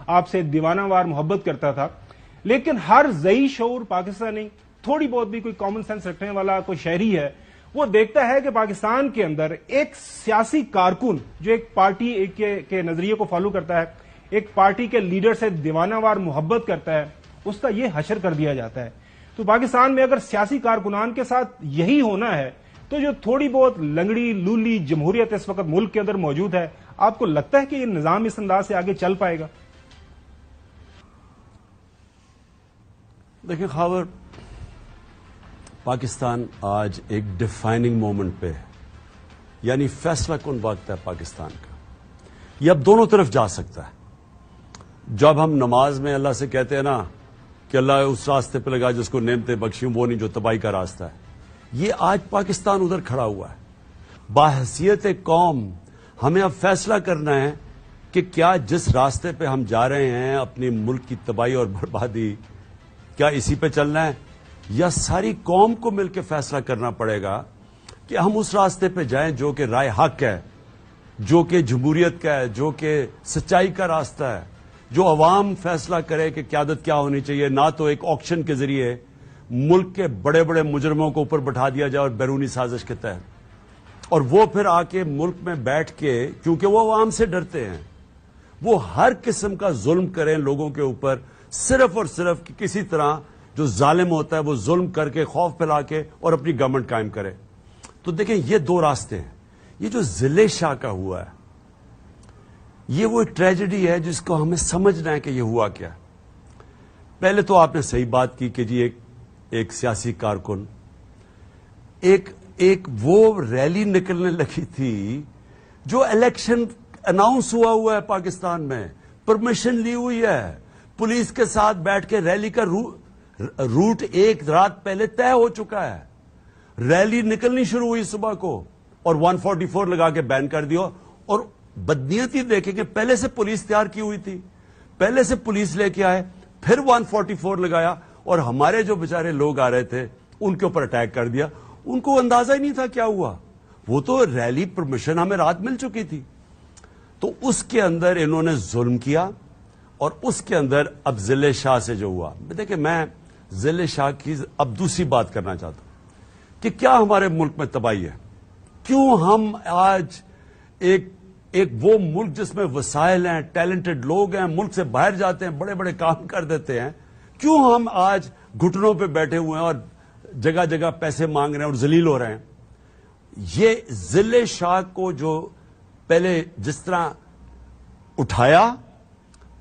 آپ سے دیوانہ وار محبت کرتا تھا، لیکن ہر ذی شعور پاکستانی، تھوڑی بہت بھی کوئی کامن سینس رکھنے والا کوئی شہری ہے، وہ دیکھتا ہے کہ پاکستان کے اندر ایک سیاسی کارکن جو ایک پارٹی کے نظریے کو فالو کرتا ہے، ایک پارٹی کے لیڈر سے دیوانہ وار محبت کرتا ہے، اس کا یہ حشر کر دیا جاتا ہے۔ تو پاکستان میں اگر سیاسی کارکنان کے ساتھ یہی ہونا ہے تو جو تھوڑی بہت لنگڑی لولی جمہوریت اس وقت ملک کے اندر موجود ہے، آپ کو لگتا ہے کہ یہ نظام اس انداز سے آگے چل پائے گا؟ دیکھیں خاور، پاکستان آج ایک ڈیفائننگ مومنٹ پہ ہے، یعنی فیصلہ کن وقت ہے پاکستان کا۔ یہ اب دونوں طرف جا سکتا ہے۔ جب ہم نماز میں اللہ سے کہتے ہیں نا کہ اللہ اس راستے پہ لگا جس کو نعمتیں بخشوں، وہ نہیں جو تباہی کا راستہ ہے، یہ آج پاکستان ادھر کھڑا ہوا ہے۔ باحثیت قوم ہمیں اب فیصلہ کرنا ہے کہ کیا جس راستے پہ ہم جا رہے ہیں اپنی ملک کی تباہی اور بربادی، کیا اسی پہ چلنا ہے، یا ساری قوم کو مل کے فیصلہ کرنا پڑے گا کہ ہم اس راستے پہ جائیں جو کہ رائے حق ہے، جو کہ جمہوریت کا ہے، جو کہ سچائی کا راستہ ہے، جو عوام فیصلہ کرے کہ قیادت کیا ہونی چاہیے، نہ تو ایک آکشن کے ذریعے ملک کے بڑے بڑے مجرموں کو اوپر بٹھا دیا جائے اور بیرونی سازش کے تحت، اور وہ پھر آ کے ملک میں بیٹھ کے، کیونکہ وہ عوام سے ڈرتے ہیں، وہ ہر قسم کا ظلم کریں لوگوں کے اوپر، صرف اور صرف کہ کسی طرح جو ظالم ہوتا ہے وہ ظلم کر کے، خوف پھیلا کے اور اپنی گورنمنٹ قائم کرے۔ تو دیکھیں یہ دو راستے ہیں۔ یہ جو ضلع شاہ کا ہوا ہے، یہ وہ ٹریجڈی ہے جس کو ہمیں سمجھنا ہے کہ یہ ہوا کیا۔ پہلے تو آپ نے صحیح بات کی کہ جی ایک سیاسی کارکن، ایک وہ ریلی نکلنے لگی تھی جو الیکشن اناؤنس ہوا ہے پاکستان میں، پرمیشن لی ہوئی ہے، پولیس کے ساتھ بیٹھ کے ریلی کا روٹ ایک رات پہلے طے ہو چکا ہے، ریلی نکلنی شروع ہوئی صبح کو اور 144 لگا کے بین کر دیا۔ اور بدنیتی دیکھیں کہ پہلے سے پولیس تیار کی ہوئی تھی، پہلے سے پولیس لے کے آئے، پھر 144 لگایا اور ہمارے جو بیچارے لوگ آ رہے تھے ان کے اوپر اٹیک کر دیا۔ ان کو اندازہ ہی نہیں تھا کیا ہوا، وہ تو ریلی پرمیشن ہمیں رات مل چکی تھی۔ تو اس کے اندر انہوں نے ظلم کیا، اور اس کے اندر اب ضلع شاہ سے جو ہوا، دیکھیں میں ضلع شاہ کی اب دوسری بات کرنا چاہتا ہوں کہ کیا ہمارے ملک میں تباہی ہے، کیوں ہم آج ایک وہ ملک جس میں وسائل ہیں، ٹیلنٹڈ لوگ ہیں، ملک سے باہر جاتے ہیں، بڑے بڑے کام کر دیتے ہیں، کیوں ہم آج گھٹنوں پہ بیٹھے ہوئے ہیں اور جگہ جگہ پیسے مانگ رہے ہیں اور ذلیل ہو رہے ہیں؟ یہ ضلع شاہ کو جو پہلے جس طرح اٹھایا،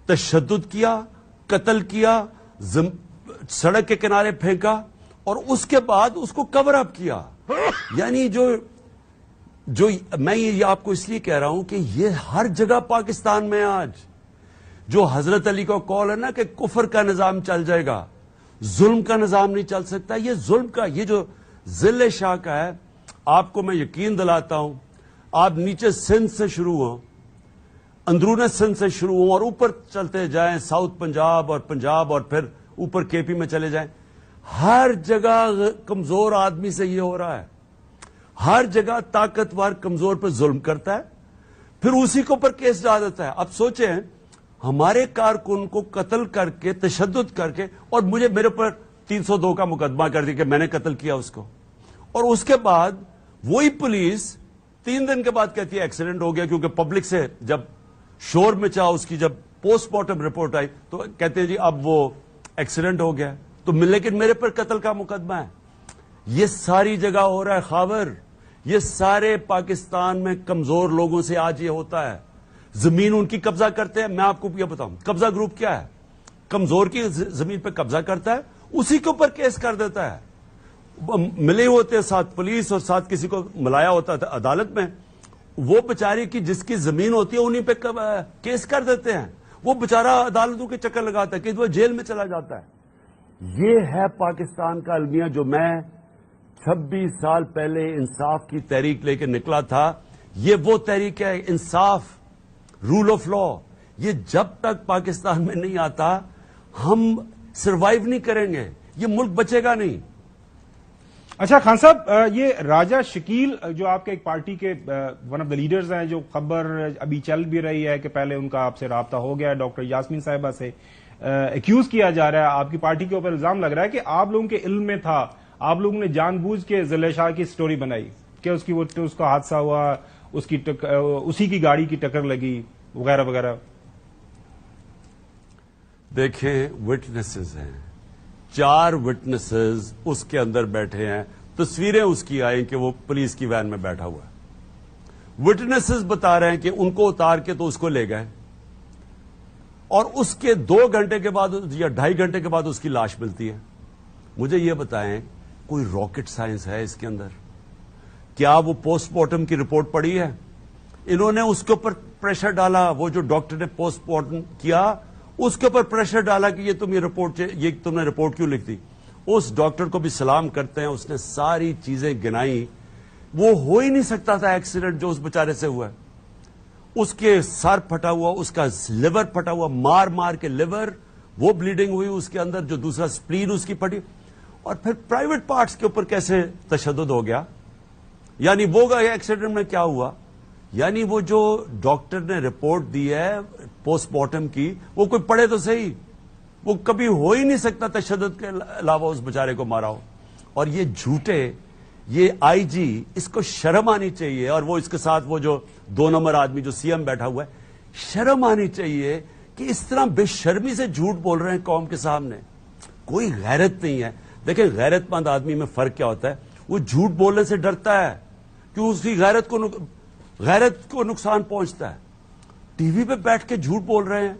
تشدد کیا، قتل کیا، سڑک کے کنارے پھینکا، اور اس کے بعد اس کو کور اپ کیا، یعنی جو میں یہ آپ کو اس لیے کہہ رہا ہوں کہ یہ ہر جگہ پاکستان میں آج جو حضرت علی کا قول ہے نا کہ کفر کا نظام چل جائے گا، ظلم کا نظام نہیں چل سکتا، یہ ظلم کا، یہ جو ضلع شاہ کا ہے، آپ کو میں یقین دلاتا ہوں، آپ نیچے سندھ سے شروع ہوں، اندرون سندھ سے شروع ہوں اور اوپر چلتے جائیں، ساؤتھ پنجاب اور پھر اوپر کے پی میں چلے جائیں، ہر جگہ کمزور آدمی سے یہ ہو رہا ہے، ہر جگہ طاقتور کمزور پر ظلم کرتا ہے، پھر اسی کے اوپر کیس ڈال دیتا ہے۔ اب سوچیں ہمارے کارکن کو قتل کر کے، تشدد کر کے، اور میرے پر 302 کا مقدمہ کر دیا کہ میں نے قتل کیا اس کو، اور اس کے بعد وہی پولیس 3 دن کے بعد کہتی ہے ایکسیڈنٹ ہو گیا، کیونکہ پبلک سے جب شور میں چاہ اس کی جب پوسٹ مارٹم رپورٹ آئی تو کہتے ہیں جی اب وہ ایکسیڈنٹ ہو گیا، تو لیکن میرے پر قتل کا مقدمہ ہے۔ یہ ساری جگہ ہو رہا ہے خاور، یہ سارے پاکستان میں کمزور لوگوں سے آج یہ ہوتا ہے، زمین ان کی قبضہ کرتے ہیں۔ میں آپ کو یہ بتاؤں قبضہ گروپ کیا ہے، کمزور کی زمین پہ قبضہ کرتا ہے، اسی کے اوپر کیس کر دیتا ہے، ملے ہوتے ساتھ پولیس اور ساتھ کسی کو ملایا ہوتا تھا عدالت میں، وہ بیچاری کی جس کی زمین ہوتی ہے انہیں پہ کیس کر دیتے ہیں، وہ بیچارہ عدالتوں کے چکر لگاتا ہے کہ وہ جیل میں چلا جاتا ہے۔ یہ ہے پاکستان کا المیہ جو میں 26 سال پہلے انصاف کی تحریک لے کے نکلا تھا۔ یہ وہ تحریک ہے، انصاف، رول آف لا۔ یہ جب تک پاکستان میں نہیں آتا ہم سروائیو نہیں کریں گے، یہ ملک بچے گا نہیں۔ اچھا خان صاحب، یہ راجہ شکیل جو آپ کے ایک پارٹی کے ون آف دا لیڈرز ہیں، جو خبر ابھی چل بھی رہی ہے کہ پہلے ان کا آپ سے رابطہ ہو گیا ڈاکٹر یاسمین صاحبہ سے، ایکیوز کیا جا رہا ہے، آپ کی پارٹی کے اوپر الزام لگ رہا ہے کہ آپ لوگوں کے علم میں تھا، آپ لوگوں نے جان بوجھ کے ضلع شاہ کی سٹوری بنائی کہ اس کا حادثہ ہوا، اسی کی گاڑی کی ٹکر لگی وغیرہ وغیرہ. دیکھیں وٹنسز ہیں، 4 وٹنسز اس کے اندر بیٹھے ہیں، تصویریں اس کی آئیں کہ وہ پولیس کی وین میں بیٹھا ہوا ہے. وٹنسز بتا رہے ہیں کہ ان کو اتار کے تو اس کو لے گئے، اور اس کے 2 گھنٹے کے بعد یا 2.5 گھنٹے کے بعد اس کی لاش ملتی ہے. مجھے یہ بتائیں کوئی راکٹ سائنس ہے اس کے اندر؟ کیا وہ پوسٹ مارٹم کی رپورٹ پڑھی ہے؟ انہوں نے اس کے اوپر پریشر ڈالا، وہ جو ڈاکٹر نے پوسٹ مارٹم کیا اس کے اوپر پریشر ڈالا کہ یہ تم نے رپورٹ کیوں لکھ دی. اس ڈاکٹر کو بھی سلام کرتے ہیں، اس نے ساری چیزیں گنائی. وہ ہو ہی نہیں سکتا تھا ایکسیڈنٹ جو اس بیچارے سے ہوا ہے. اس کے سر پھٹا ہوا، اس کا لیور پھٹا ہوا، مار مار کے لیور، وہ بلیڈنگ ہوئی اس کے اندر، جو دوسرا سپلین اس کی پھٹی. اور پھر پرائیویٹ پارٹس کے اوپر کیسے تشدد ہو گیا؟ یعنی وہ ایکسیڈنٹ میں کیا ہوا؟ یعنی وہ جو ڈاکٹر نے رپورٹ دی ہے پوسٹ مارٹم کی، وہ کوئی پڑھے تو صحیح، وہ کبھی ہو ہی نہیں سکتا تشدد کے علاوہ اس بیچارے کو مارا ہو. اور یہ جھوٹے، یہ آئی جی، اس کو شرم آنی چاہیے. اور وہ اس کے ساتھ وہ جو 2 نمبر آدمی جو سی ایم بیٹھا ہوا ہے، شرم آنی چاہیے کہ اس طرح بے شرمی سے جھوٹ بول رہے ہیں قوم کے سامنے. کوئی غیرت نہیں ہے. دیکھیں غیرت مند آدمی میں فرق کیا ہوتا ہے، وہ جھوٹ بولنے سے ڈرتا ہے کہ اس کی غیرت کو نقصان پہنچتا ہے. ٹی وی پہ بیٹھ کے جھوٹ بول رہے ہیں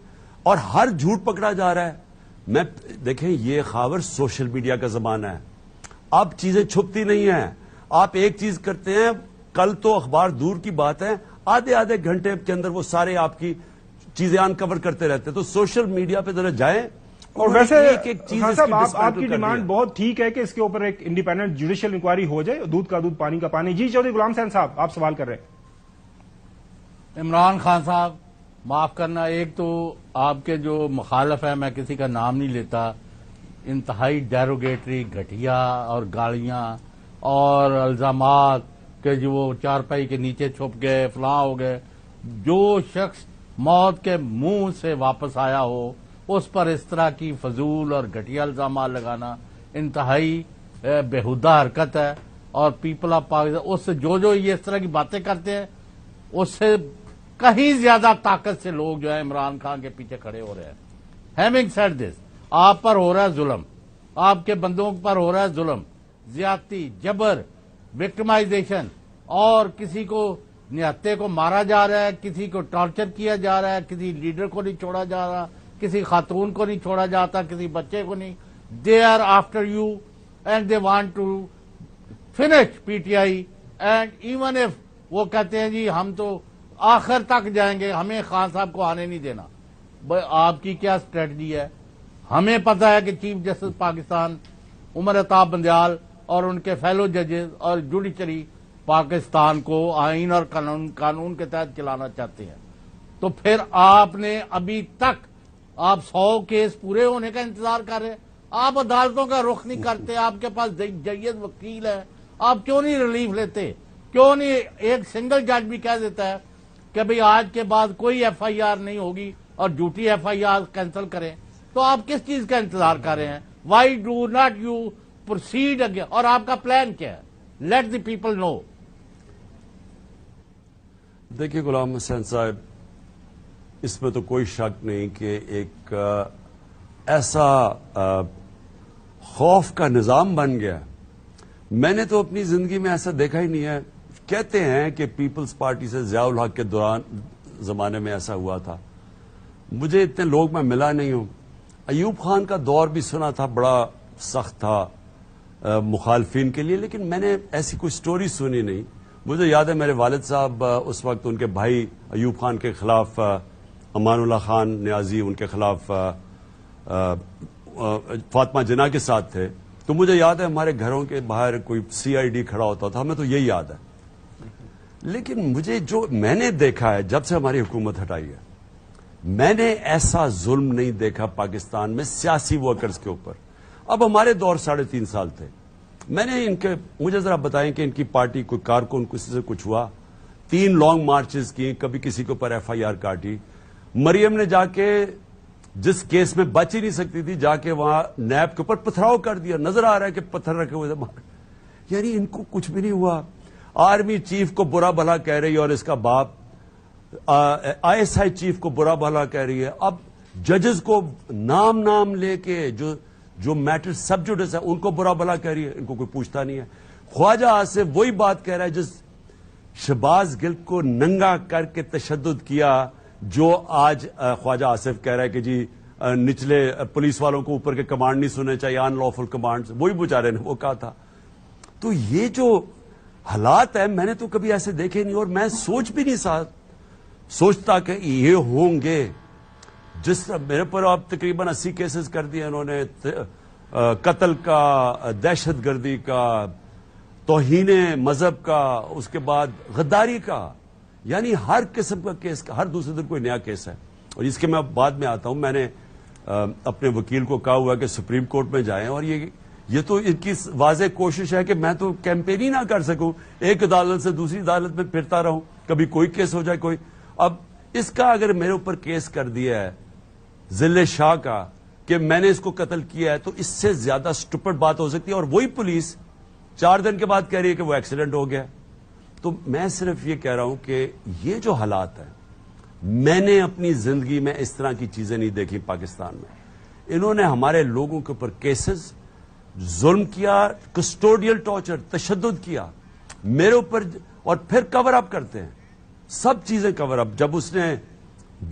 اور ہر جھوٹ پکڑا جا رہا ہے. دیکھیں یہ خاور سوشل میڈیا کا زمانہ ہے، اب چیزیں چھپتی نہیں ہیں. آپ ایک چیز کرتے ہیں، کل تو اخبار دور کی بات ہے، آدھے گھنٹے کے اندر وہ سارے آپ کی چیزیں انکور کرتے رہتے ہیں. تو سوشل میڈیا پہ ذرا جائیں. اور ویسے چیز آپ کی ڈیمانڈ بہت ٹھیک ہے کہ اس کے اوپر ایک انڈیپینڈنٹ جوڈیشل انکوائری ہو جائے، دودھ کا دودھ پانی کا پانی. جی چودھری غلام حسین صاحب، آپ سوال کر رہے ہیں. عمران خان صاحب معاف کرنا، ایک تو آپ کے جو مخالف ہے، میں کسی کا نام نہیں لیتا، انتہائی ڈیروگیٹری، گھٹیا اور گالیاں اور الزامات کہ جو وہ چارپائی کے نیچے چھپ گئے، فلاں ہو گئے. جو شخص موت کے منہ سے واپس آیا ہو اس پر اس طرح کی فضول اور گھٹیا الزامات لگانا انتہائی بےہودہ حرکت ہے. اور پیپل آف پاکستان اس سے جو یہ اس طرح کی باتیں کرتے ہیں، اس سے کہیں زیادہ طاقت سے لوگ جو ہے عمران خان کے پیچھے کھڑے ہو رہے ہیں. ہیونگ سیڈ دس، آپ پر ہو رہا ہے ظلم، آپ کے بندوں پر ہو رہا ہے ظلم، زیادتی، جبر، وکٹمائزیشن، اور کسی کو نہتے کو مارا جا رہا ہے، کسی کو ٹارچر کیا جا رہا ہے، کسی لیڈر کو نہیں چھوڑا جا رہا، کسی خاتون کو نہیں چھوڑا جاتا، کسی بچے کو نہیں. They are after you and they want to finish P T I. And even if وہ کہتے ہیں جی ہم تو آخر تک جائیں گے، ہمیں خان صاحب کو آنے نہیں دینا. آپ کی کیا اسٹریٹجی ہے؟ ہمیں پتا ہے کہ چیف جسٹس پاکستان عمر عطا بندیال اور ان کے فیلو ججز اور جوڈیشری پاکستان کو آئین اور قانون کے تحت چلانا چاہتے ہیں. تو پھر آپ نے ابھی تک آپ 100 کیس پورے ہونے کا انتظار کر رہے ہیں، آپ عدالتوں کا رخ نہیں کرتے، آپ کے پاس جید وکیل ہے، آپ کیوں نہیں ریلیف لیتے؟ کیوں نہیں ایک سنگل جج بھی کہہ دیتا ہے کہ بھئی آج کے بعد کوئی ایف آئی آر نہیں ہوگی اور جھوٹی ایف آئی آر کینسل کریں؟ تو آپ کس چیز کا انتظار کر رہے ہیں؟ Why do not you proceed again? اور آپ کا پلان کیا ہے؟ لیٹ دی پیپل نو. دیکھیے غلام حسین صاحب، اس میں تو کوئی شک نہیں کہ ایک ایسا خوف کا نظام بن گیا. میں نے تو اپنی زندگی میں ایسا دیکھا ہی نہیں ہے. کہتے ہیں کہ پیپلز پارٹی سے ضیاء الحق کے دوران زمانے میں ایسا ہوا تھا. مجھے اتنے لوگ میں ملا نہیں ہوں. ایوب خان کا دور بھی سنا تھا، بڑا سخت تھا مخالفین کے لیے، لیکن میں نے ایسی کوئی سٹوری سنی نہیں. مجھے یاد ہے میرے والد صاحب اس وقت ان کے بھائی ایوب خان کے خلاف، امان اللہ خان نیازی ان کے خلاف فاطمہ جناح کے ساتھ تھے. تو مجھے یاد ہے ہمارے گھروں کے باہر کوئی سی آئی ڈی کھڑا ہوتا تھا، ہمیں تو یہی یاد ہے. لیکن مجھے جو میں نے دیکھا ہے جب سے ہماری حکومت ہٹائی ہے، میں نے ایسا ظلم نہیں دیکھا پاکستان میں سیاسی ورکرز کے اوپر. اب ہمارے دور 3.5 سال تھے، میں نے مجھے ذرا بتائیں کہ ان کی پارٹی کوئی کارکن کسی سے کچھ ہوا؟ 3 لانگ مارچز کی، کبھی کسی کے اوپر ایف آئی آر کاٹی۔ مریم نے جا کے جس کیس میں بچ ہی نہیں سکتی تھی، جا کے وہاں نیب کے اوپر پتھراؤ کر دیا، نظر آ رہا ہے کہ پتھر رکھے ہوئے تھے، یعنی ان کو کچھ بھی نہیں ہوا۔ آرمی چیف کو برا بھلا کہہ رہی ہے اور اس کا باپ آئی ایس آئی چیف کو برا بھلا کہہ رہی ہے۔ اب ججز کو نام لے کے جو میٹر سب جوڈس ہے ان کو برا بھلا کہہ رہی ہے، ان کو کوئی پوچھتا نہیں ہے۔ خواجہ آصف وہی بات کہہ رہا ہے جس شہباز گل کو ننگا کر کے تشدد کیا، جو آج خواجہ آصف کہہ رہا ہے کہ جی نچلے پولیس والوں کو اوپر کے کمانڈ نہیں سننے چاہیے، ان لافل کمانڈ، وہی بیچارے نے وہ کہا تھا۔ تو یہ جو حالات ہیں میں نے تو کبھی ایسے دیکھے نہیں، اور میں سوچ بھی نہیں سوچتا کہ یہ ہوں گے۔ جس طرح میرے پر اب تقریباً 80 کیسز کر دیے انہوں نے، قتل کا، دہشت گردی کا، توہین مذہب کا، اس کے بعد غداری کا، یعنی ہر قسم کا کیس، ہر دوسرے دن کوئی نیا کیس ہے۔ اور اس کے میں بعد میں آتا ہوں، میں نے اپنے وکیل کو کہا ہوا کہ سپریم کورٹ میں جائیں، اور یہ تو ان کی واضح کوشش ہے کہ میں تو کیمپین ہی نہ کر سکوں، ایک عدالت سے دوسری عدالت میں پھرتا رہوں، کبھی کوئی کیس ہو جائے کوئی۔ اب اس کا اگر میرے اوپر کیس کر دیا ہے ذل شاہ کا کہ میں نے اس کو قتل کیا ہے، تو اس سے زیادہ سٹوپڈ بات ہو سکتی ہے، اور وہی پولیس 4 دن کے بعد کہہ رہی ہے کہ وہ ایکسیڈنٹ ہو گیا۔ تو میں صرف یہ کہہ رہا ہوں کہ یہ جو حالات ہیں، میں نے اپنی زندگی میں اس طرح کی چیزیں نہیں دیکھی پاکستان میں۔ انہوں نے ہمارے لوگوں کے اوپر کیسز، ظلم کیا، کسٹوڈیل ٹارچر، تشدد کیا میرے اوپر، اور پھر کور اپ کرتے ہیں سب چیزیں کور اپ۔ جب اس نے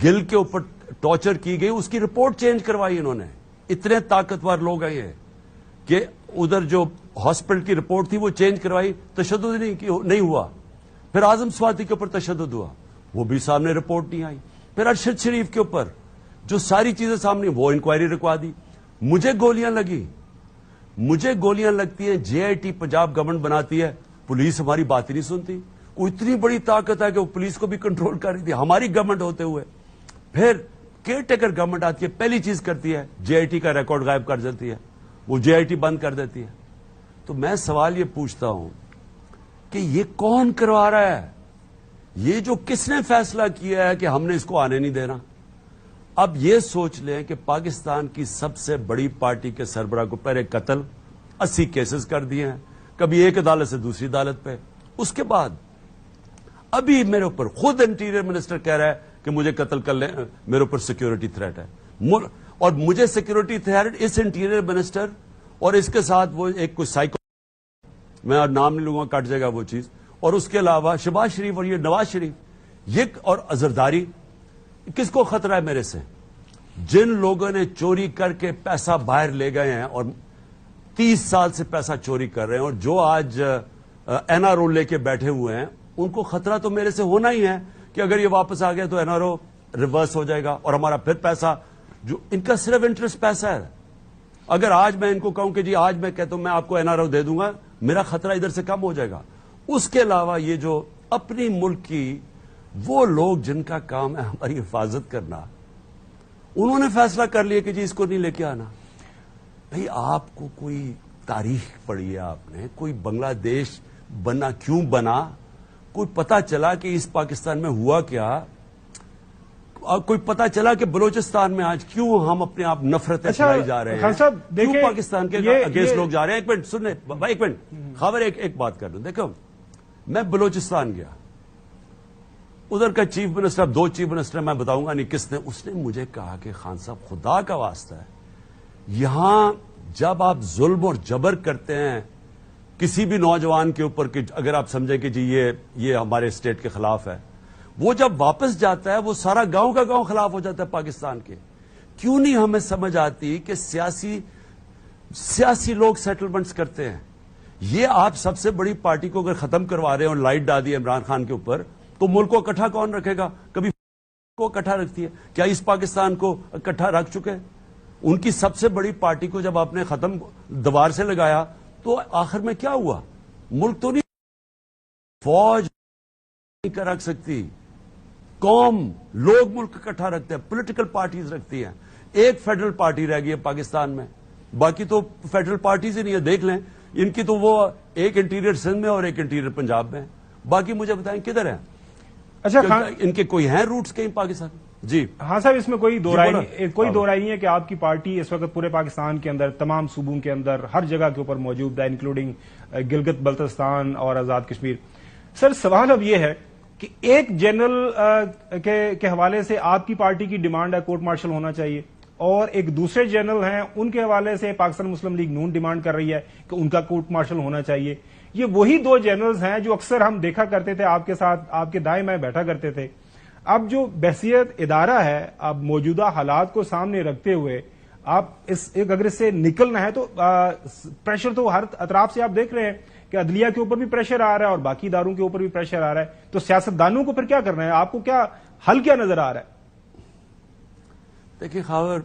گل کے اوپر ٹارچر کی گئی، اس کی رپورٹ چینج کروائی انہوں نے۔ اتنے طاقتور لوگ ہیں یہ کہ ادھر جو ہاسپٹل کی رپورٹ تھی وہ چینج کروائی، تشدد نہیں ہوا۔ پھر اعظم سواتی کے اوپر تشدد ہوا، وہ بھی سامنے رپورٹ نہیں آئی۔ پھر ارشد شریف کے اوپر جو ساری چیزیں سامنے، وہ انکوائری رکوا دی۔ مجھے گولیاں لگتی ہیں، جے آئی ٹی پنجاب گورنمنٹ بناتی ہے، پولیس ہماری بات ہی نہیں سنتی۔ وہ اتنی بڑی طاقت ہے کہ وہ پولیس کو بھی کنٹرول کر رہی تھی ہماری گورنمنٹ ہوتے ہوئے۔ پھر کیئر ٹیکر گورنمنٹ آتی ہے، پہلی چیز کرتی ہے جے آئی ٹی کا ریکارڈ غائب کر دیتی ہے، وہ جے آئی ٹی بند کر دیتی ہے۔ تو میں سوال یہ پوچھتا ہوں کہ یہ کون کروا رہا ہے؟ یہ جو کس نے فیصلہ کیا ہے کہ ہم نے اس کو آنے نہیں دینا؟ اب یہ سوچ لیں کہ پاکستان کی سب سے بڑی پارٹی کے سربراہ کو پہلے قتل 80 کیسز کر دیے ہیں، کبھی ایک عدالت سے دوسری عدالت پہ، اس کے بعد ابھی میرے اوپر خود انٹیریئر منسٹر کہہ رہا ہے کہ مجھے قتل کر لیں، میرے اوپر سیکیورٹی تھریٹ ہے، اور مجھے سیکیورٹی تھریٹ اس انٹیریئر منسٹر اور اس کے ساتھ وہ ایک کوئی سائیکو، میں اور نام نہیں لوں گا، کٹ جائے گا وہ چیز، اور اس کے علاوہ شہباز شریف اور یہ نواز شریف، یہ اور زرداری، کس کو خطرہ ہے میرے سے؟ جن لوگوں نے چوری کر کے پیسہ باہر لے گئے ہیں اور 30 سال سے پیسہ چوری کر رہے ہیں، اور جو آج این آر او لے کے بیٹھے ہوئے ہیں، ان کو خطرہ تو میرے سے ہونا ہی ہے کہ اگر یہ واپس آ گیا تو این آر او ریورس ہو جائے گا اور ہمارا پھر پیسہ، جو ان کا صرف انٹرسٹ پیسہ ہے۔ اگر آج میں ان کو کہوں کہ جی آج میں کہتا ہوں میں آپ کو این آر او دے دوں گا، میرا خطرہ ادھر سے کم ہو جائے گا۔ اس کے علاوہ یہ جو اپنی ملک کی وہ لوگ جن کا کام ہے ہماری حفاظت کرنا، انہوں نے فیصلہ کر لیا کہ جی اس کو نہیں لے کے آنا۔ بھئی آپ کو کوئی تاریخ پڑھی ہے آپ نے، کوئی بنگلہ دیش بنا کیوں بنا، کوئی پتا چلا کہ اس پاکستان میں ہوا کیا، کوئی پتا چلا کہ بلوچستان میں آج کیوں ہم اپنے آپ نفرتیں پھیلائی جا رہے ہیں، کیوں پاکستان کے اگینسٹ لوگ جا رہے ہیں۔ ایک منٹ سننے بھائی، ایک منٹ خبر، ایک بات کر دوں۔ دیکھو میں بلوچستان گیا، ادھر کا چیف منسٹر، 2 چیف منسٹر میں بتاؤں گا نہیں کس نے، اس نے مجھے کہا کہ خان صاحب خدا کا واسطہ ہے، یہاں جب آپ ظلم اور جبر کرتے ہیں کسی بھی نوجوان کے اوپر، کہ اگر آپ سمجھیں کہ جی یہ ہمارے اسٹیٹ کے خلاف ہے، وہ جب واپس جاتا ہے وہ سارا گاؤں کا گاؤں خلاف ہو جاتا ہے پاکستان کے۔ کیوں نہیں ہمیں سمجھ آتی کہ سیاسی لوگ سیٹلمنٹس کرتے ہیں؟ یہ آپ سب سے بڑی پارٹی کو اگر ختم کروا رہے ہیں اور لائٹ ڈال دی عمران خان کے اوپر، تو ملک کو اکٹھا کون رکھے گا؟ کبھی کو اکٹھا رکھتی ہے کیا اس پاکستان کو اکٹھا رکھ چکے؟ ان کی سب سے بڑی پارٹی کو جب آپ نے ختم دیوار سے لگایا تو آخر میں کیا ہوا؟ ملک تو نہیں، فوج نہیں کر رکھ سکتی، قوم، لوگ ملک اکٹھا رکھتے ہیں، پولیٹیکل پارٹیز رکھتی ہیں۔ ایک فیڈرل پارٹی رہ گئی ہے پاکستان میں، باقی تو فیڈرل پارٹیز ہی نہیں ہے۔ دیکھ لیں ان کی تو وہ ایک انٹیریئر سندھ میں اور ایک انٹیریئر پنجاب میں ہے. باقی مجھے بتائیں کدھر ہیں؟ اچھا خان ان کے کوئی ہیں روٹس کہیں پاکستان؟ جی ہاں صاحب، اس میں کوئی دو رائے بولا. نہیں ہے کہ آپ کی پارٹی اس وقت پورے پاکستان کے اندر تمام صوبوں کے اندر ہر جگہ کے اوپر موجود ہے، انکلوڈنگ گلگت بلتستان اور آزاد کشمیر. سر سوال اب یہ ہے کہ ایک جنرل کے حوالے سے آپ کی پارٹی کی ڈیمانڈ ہے کورٹ مارشل ہونا چاہیے، اور ایک دوسرے جنرل ہیں ان کے حوالے سے پاکستان مسلم لیگ نون ڈیمانڈ کر رہی ہے کہ ان کا کورٹ مارشل ہونا چاہیے. یہ وہی دو جنرلز ہیں جو اکثر ہم دیکھا کرتے تھے آپ کے ساتھ، آپ کے دائیں بائیں بیٹھا کرتے تھے. اب جو بحثیت ادارہ ہے، اب موجودہ حالات کو سامنے رکھتے ہوئے آپ اگر اس سے نکلنا ہے تو پریشر تو ہر اطراف سے آپ دیکھ رہے ہیں کہ عدلیہ کے اوپر بھی پریشر آ رہا ہے اور باقی اداروں کے اوپر بھی پریشر آ رہا ہے. تو سیاستدانوں کو پھر کیا کرنا ہے؟ آپ کو کیا حل کیا نظر آ رہا ہے؟ دیکھیں خاور،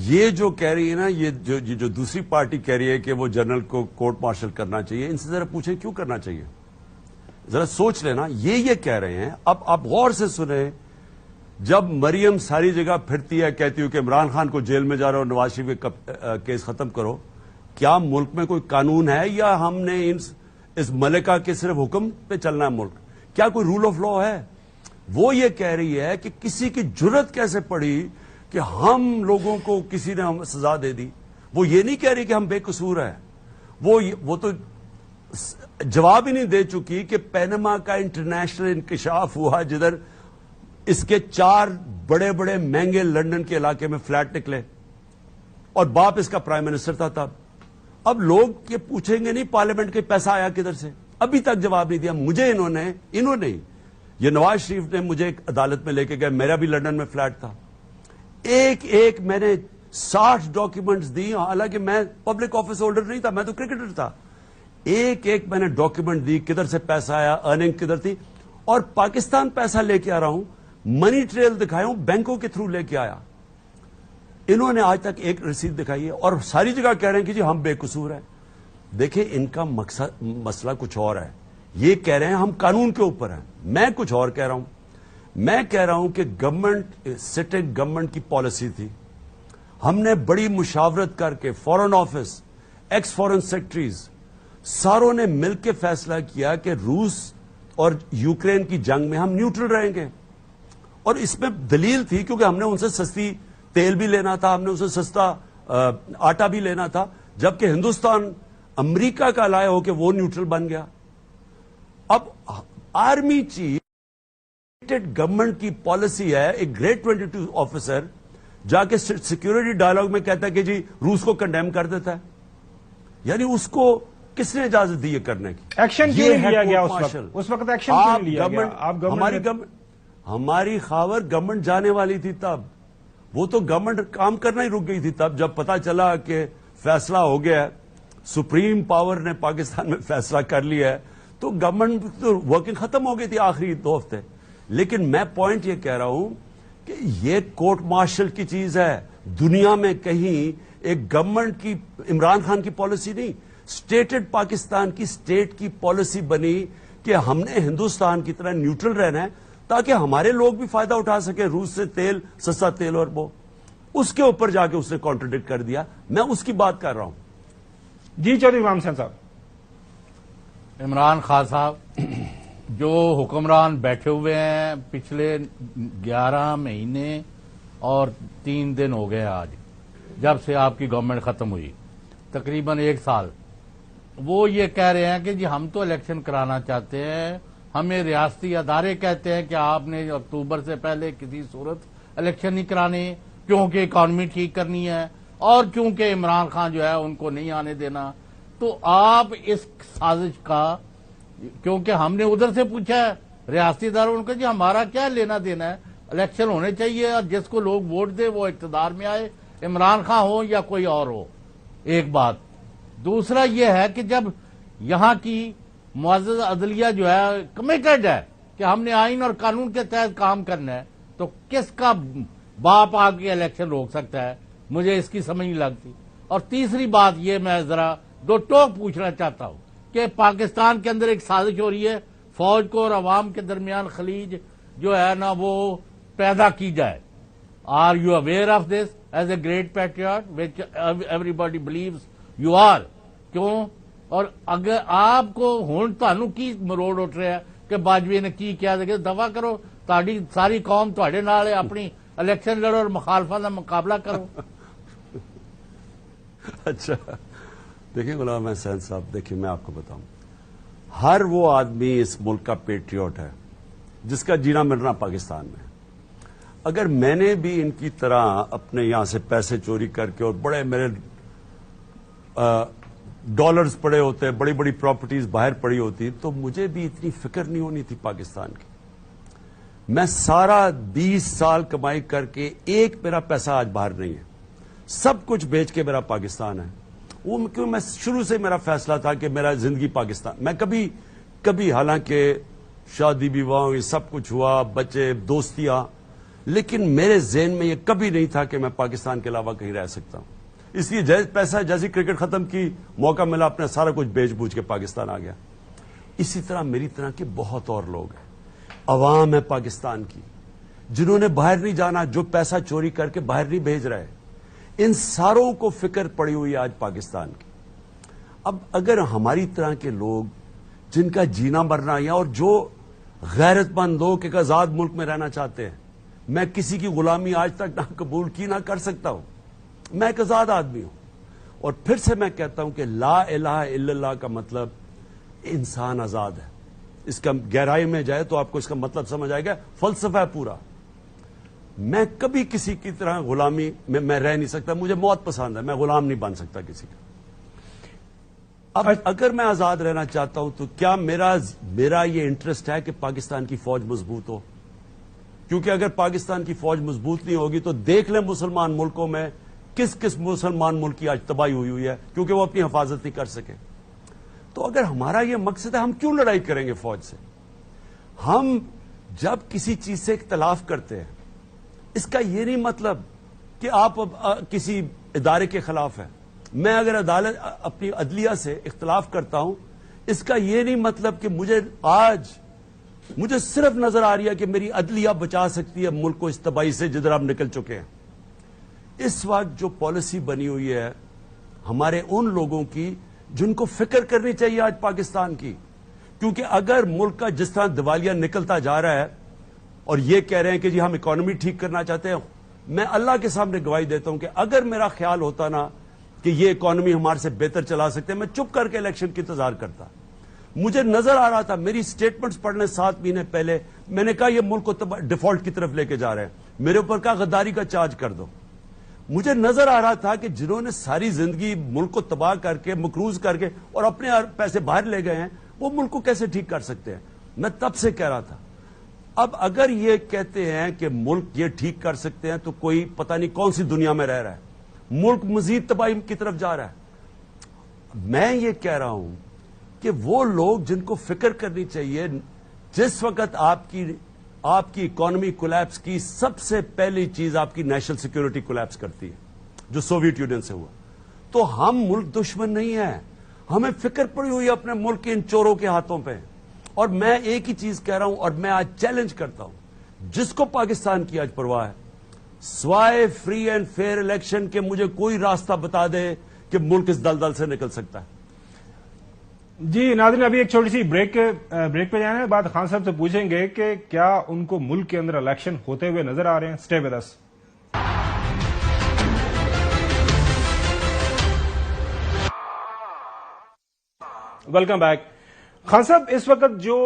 یہ جو کہہ رہی ہے نا، یہ جو دوسری پارٹی کہہ رہی ہے کہ وہ جنرل کو کورٹ مارشل کرنا چاہیے، ان سے ذرا پوچھیں کیوں کرنا چاہیے؟ ذرا سوچ لینا. یہ کہہ رہے ہیں. اب آپ غور سے سنیں. جب مریم ساری جگہ پھرتی ہے، کہتی ہو کہ عمران خان کو جیل میں جا رہا ہو، نواز شریف کے کیس ختم کرو، کیا ملک میں کوئی قانون ہے یا ہم نے اس ملکہ کے صرف حکم پہ چلنا ہے ملک؟ کیا کوئی رول آف لا ہے؟ وہ یہ کہہ رہی ہے کہ کسی کی جرت کیسے پڑی کہ ہم لوگوں کو کسی نے ہم سزا دے دی. وہ یہ نہیں کہہ رہی کہ ہم بے قصور ہیں. وہ تو جواب ہی نہیں دے چکی کہ پینما کا انٹرنیشنل انکشاف ہوا، جدھر اس کے 4 بڑے بڑے مہنگے لندن کے علاقے میں فلیٹ نکلے اور باپ اس کا پرائم منسٹر تھا تب. اب لوگ یہ پوچھیں گے نہیں پارلیمنٹ کے پیسہ آیا کدھر سے؟ ابھی تک جواب نہیں دیا. مجھے انہوں نے یہ نواز شریف نے مجھے ایک عدالت میں لے کے گئے، میرا بھی لندن میں فلیٹ تھا. ایک میں نے 60 ڈاکیومنٹس دی، حالانکہ میں پبلک آفس ہولڈر نہیں تھا، میں تو کرکٹر تھا. ایک میں نے ڈاکیومنٹ دی، کدھر سے پیسہ آیا، ارننگ کدھر تھی، اور پاکستان پیسہ لے کے آ رہا ہوں، منی ٹریل دکھایا ہوں، بینکوں کے تھرو لے کے آیا. انہوں نے آج تک ایک رسید دکھائی ہے اور ساری جگہ کہہ رہے ہیں کہ جی ہم بے قصور ہیں. دیکھیں ان کا مسئلہ کچھ اور ہے. یہ کہہ رہے ہیں ہم قانون کے اوپر ہیں، میں کچھ اور کہہ رہا ہوں. میں کہہ رہا ہوں کہ گورنمنٹ سٹنگ گورنمنٹ کی پالیسی تھی. ہم نے بڑی مشاورت کر کے فورن آفس، ایکس فورن سیکرٹریز، ساروں نے مل کے فیصلہ کیا کہ روس اور یوکرین کی جنگ میں ہم نیوٹرل رہیں گے. اور اس میں دلیل تھی کیونکہ ہم نے ان سے سستی تیل بھی لینا تھا، ہم نے ان سے سستا آٹا بھی لینا تھا، جبکہ ہندوستان امریکہ کا لائے ہو کہ وہ نیوٹرل بن گیا. اب آرمی چیف گورنمنٹ کی پالیسی ہے، ایک گریڈ 22 آفیسر جا کے سیکورٹی ڈائلاگ میں کہتا ہے کہ جی روس کو کنڈیم کر دیتا ہے. یعنی اس کو کس نے اجازت دی یہ کرنے کی؟ ایکشن کیوں نہیں لیا گیا اس وقت ایکشن کیوں نہیں لیا گیا؟ ہماری خاور گورنمنٹ جانے والی تھی تب. وہ تو گورنمنٹ کام کرنا ہی رک گئی تھی تب جب پتا چلا کہ فیصلہ ہو گیا، سپریم پاور نے پاکستان میں فیصلہ کر لیا ہے، تو گورنمنٹ تو ورکنگ ختم ہو گئی تھی آخری 2 ہفتے. لیکن میں پوائنٹ یہ کہہ رہا ہوں کہ یہ کورٹ مارشل کی چیز ہے. دنیا میں کہیں ایک گورنمنٹ کی، عمران خان کی پالیسی نہیں، اسٹیٹڈ پاکستان کی اسٹیٹ کی پالیسی بنی کہ ہم نے ہندوستان کی طرح نیوٹرل رہنا ہے تاکہ ہمارے لوگ بھی فائدہ اٹھا سکے. روس سے تیل، سستا تیل، اور وہ اس کے اوپر جا کے اس نے کانٹرڈکٹ کر دیا. میں اس کی بات کر رہا ہوں. جی چودھری امام حسین صاحب. عمران خان صاحب جو حکمران بیٹھے ہوئے ہیں پچھلے 11 مہینے اور 3 دن ہو گئے آج جب سے آپ کی گورنمنٹ ختم ہوئی، تقریباً 1 سال، وہ یہ کہہ رہے ہیں کہ جی ہم تو الیکشن کرانا چاہتے ہیں، ہمیں ریاستی ادارے کہتے ہیں کہ آپ نے اکتوبر سے پہلے کسی صورت الیکشن نہیں کرانے کیونکہ اکانومی ٹھیک کرنی ہے اور کیونکہ عمران خان جو ہے ان کو نہیں آنے دینا. تو آپ اس سازش کا، کیونکہ ہم نے ادھر سے پوچھا ہے ریاستی اداروں کو، جی ہمارا کیا لینا دینا ہے، الیکشن ہونے چاہیے اور جس کو لوگ ووٹ دے وہ اقتدار میں آئے، عمران خان ہو یا کوئی اور ہو. ایک بات. دوسرا یہ ہے کہ جب یہاں کی معزز عدلیہ جو ہے کمیٹڈ ہے کہ ہم نے آئین اور قانون کے تحت کام کرنا ہے، تو کس کا باپ آ کے الیکشن روک سکتا ہے؟ مجھے اس کی سمجھ نہیں لگتی. اور تیسری بات یہ میں ذرا 2 ٹوک پوچھنا چاہتا ہوں کہ پاکستان کے اندر ایک سازش ہو رہی ہے فوج کو اور عوام کے درمیان خلیج جو ہے نا وہ پیدا کی جائے. Are you aware of this as a great patriot which everybody believes you are? کیوں؟ اور اگر آپ کو ہوں تانوں کی مروڑ اٹھ رہا ہے کہ باجوی نے کی کیا دفاع کرو، تہاڈی ساری قوم تہاڈے نال ہے، اپنی الیکشن لڑو اور مخالفت کا مقابلہ کرو۔ اچھا دیکھیں غلام حسین صاحب، دیکھیں میں آپ کو بتاؤں، ہر وہ آدمی اس ملک کا پیٹریوٹ ہے جس کا جینا مرنا پاکستان میں۔ اگر میں نے بھی ان کی طرح اپنے یہاں سے پیسے چوری کر کے اور بڑے میرے ڈالرز پڑے ہوتے، بڑی بڑی پراپرٹیز باہر پڑی ہوتی، تو مجھے بھی اتنی فکر نہیں ہونی تھی پاکستان کی۔ میں سارا 20 سال کمائی کر کے ایک میرا پیسہ آج باہر نہیں ہے، سب کچھ بیچ کے میرا پاکستان ہے۔ وہ کیوں میں شروع سے میرا فیصلہ تھا کہ میرا زندگی پاکستان، میں کبھی حالانکہ شادی بیواہ یہ سب کچھ ہوا، بچے دوستیاں، لیکن میرے ذہن میں یہ کبھی نہیں تھا کہ میں پاکستان کے علاوہ کہیں رہ سکتا ہوں۔ اس لیے پیسہ جیسی کرکٹ ختم کی، موقع ملا، اپنا سارا کچھ بیچ بوجھ کے پاکستان آ گیا۔ اسی طرح میری طرح کے بہت اور لوگ ہیں، عوام ہے پاکستان کی، جنہوں نے باہر نہیں جانا، جو پیسہ چوری کر کے باہر نہیں بھیج رہے، ان ساروں کو فکر پڑی ہوئی ہے آج پاکستان کی۔ اب اگر ہماری طرح کے لوگ جن کا جینا مرنا یا اور جو غیرت مند لوگ ایک آزاد ملک میں رہنا چاہتے ہیں، میں کسی کی غلامی آج تک نہ قبول کی نہ کر سکتا ہوں، میں ایک آزاد آدمی ہوں۔ اور پھر سے میں کہتا ہوں کہ لا الہ الا اللہ کا مطلب انسان آزاد ہے۔ اس کا گہرائی میں جائے تو آپ کو اس کا مطلب سمجھ آئے گا، فلسفہ ہے پورا۔ میں کبھی کسی کی طرح غلامی میں رہ نہیں سکتا، مجھے موت پسند ہے، میں غلام نہیں بن سکتا کسی کا۔ اب اگر میں آزاد رہنا چاہتا ہوں تو کیا میرا یہ انٹرسٹ ہے کہ پاکستان کی فوج مضبوط ہو؟ کیونکہ اگر پاکستان کی فوج مضبوط نہیں ہوگی تو دیکھ لیں مسلمان ملکوں میں کس مسلمان ملک کی آج تباہی ہوئی ہے، کیونکہ وہ اپنی حفاظت نہیں کر سکے۔ تو اگر ہمارا یہ مقصد ہے، ہم کیوں لڑائی کریں گے فوج سے؟ ہم جب کسی چیز سے اختلاف کرتے ہیں، اس کا یہ نہیں مطلب کہ آپ کسی ادارے کے خلاف ہیں۔ میں اگر عدالت اپنی عدلیہ سے اختلاف کرتا ہوں، اس کا یہ نہیں مطلب کہ مجھے صرف نظر آ رہی ہے کہ میری عدلیہ بچا سکتی ہے ملک کو اس تباہی سے جدھر ہم نکل چکے ہیں۔ اس وقت جو پالیسی بنی ہوئی ہے ہمارے ان لوگوں کی جن کو فکر کرنی چاہیے آج پاکستان کی، کیونکہ اگر ملک کا جس طرح دیوالیہ نکلتا جا رہا ہے اور یہ کہہ رہے ہیں کہ جی ہم اکانومی ٹھیک کرنا چاہتے ہیں، میں اللہ کے سامنے گواہی دیتا ہوں کہ اگر میرا خیال ہوتا نا کہ یہ اکانومی ہمارے سے بہتر چلا سکتے ہیں، میں چپ کر کے الیکشن کی انتظار کرتا۔ مجھے نظر آ رہا تھا، میری سٹیٹمنٹس پڑھنے 7 مہینے پہلے میں نے کہا یہ ملک کو ڈیفالٹ کی طرف لے کے جا رہے ہیں، میرے اوپر کہا غداری کا چارج کر دو۔ مجھے نظر آ رہا تھا کہ جنہوں نے ساری زندگی ملک کو تباہ کر کے مقروض کر کے اور اپنے پیسے باہر لے گئے ہیں، وہ ملک کو کیسے ٹھیک کر سکتے ہیں؟ میں تب سے کہہ رہا تھا۔ اب اگر یہ کہتے ہیں کہ ملک یہ ٹھیک کر سکتے ہیں تو کوئی پتہ نہیں کون سی دنیا میں رہ رہا ہے، ملک مزید تباہی کی طرف جا رہا ہے۔ میں یہ کہہ رہا ہوں کہ وہ لوگ جن کو فکر کرنی چاہیے، جس وقت آپ کی اکانومی کولیپس کی سب سے پہلی چیز آپ کی نیشنل سیکیورٹی کولیپس کرتی ہے، جو سوویت یونین سے ہوا، تو ہم ملک دشمن نہیں ہیں، ہمیں فکر پڑی ہوئی اپنے ملک کے ان چوروں کے ہاتھوں پہ۔ اور میں ایک ہی چیز کہہ رہا ہوں اور میں آج چیلنج کرتا ہوں جس کو پاکستان کی آج پرواہ ہے، سوائے فری اینڈ فیئر الیکشن کے مجھے کوئی راستہ بتا دے کہ ملک اس دلدل سے نکل سکتا ہے۔ جی ناظرین، ابھی ایک چھوٹی سی بریک پہ جانا ہے، بعد خان صاحب سے پوچھیں گے کہ کیا ان کو ملک کے اندر الیکشن ہوتے ہوئے نظر آ رہے ہیں۔ Stay with us. Welcome back. Khan صاحب، اس وقت جو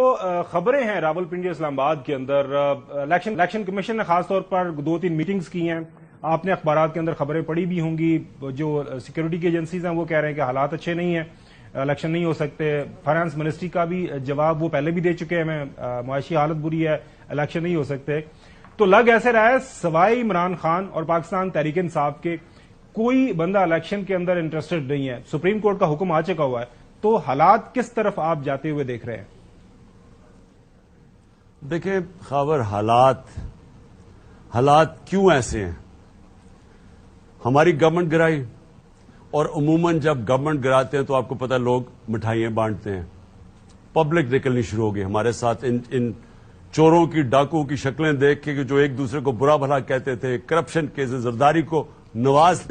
خبریں ہیں راولپنڈی اسلام آباد کے اندر، الیکشن کمیشن نے خاص طور پر 2-3 میٹنگز کی ہیں، آپ نے اخبارات کے اندر خبریں پڑھی بھی ہوں گی، جو سیکورٹی کی ایجنسیز ہیں وہ کہہ رہے ہیں کہ حالات اچھے نہیں ہیں، الیکشن نہیں ہو سکتے۔ فائنانس منسٹری کا بھی جواب وہ پہلے بھی دے چکے ہیں، معاشی حالت بری ہے، الیکشن نہیں ہو سکتے۔ تو لگ ایسے رہا ہے سوائے عمران خان اور پاکستان تحریک انصاف کے کوئی بندہ الیکشن کے اندر انٹرسٹڈ نہیں ہے، سپریم کورٹ کا حکم آ چکا ہوا ہے، تو حالات کس طرف آپ جاتے ہوئے دیکھ رہے ہیں؟ دیکھیں خاور، حالات کیوں ایسے ہیں؟ ہماری گورنمنٹ گرائی، اور عموماً جب گورنمنٹ گراتے ہیں تو آپ کو پتہ لوگ مٹھائیاں بانٹتے ہیں، پبلک نکلنی شروع ہو گئی ہمارے ساتھ۔ ان چوروں کی، ڈاکوؤں کی شکلیں دیکھ کے جو ایک دوسرے کو برا بھلا کہتے تھے، کرپشن کیسز، زرداری کو نواز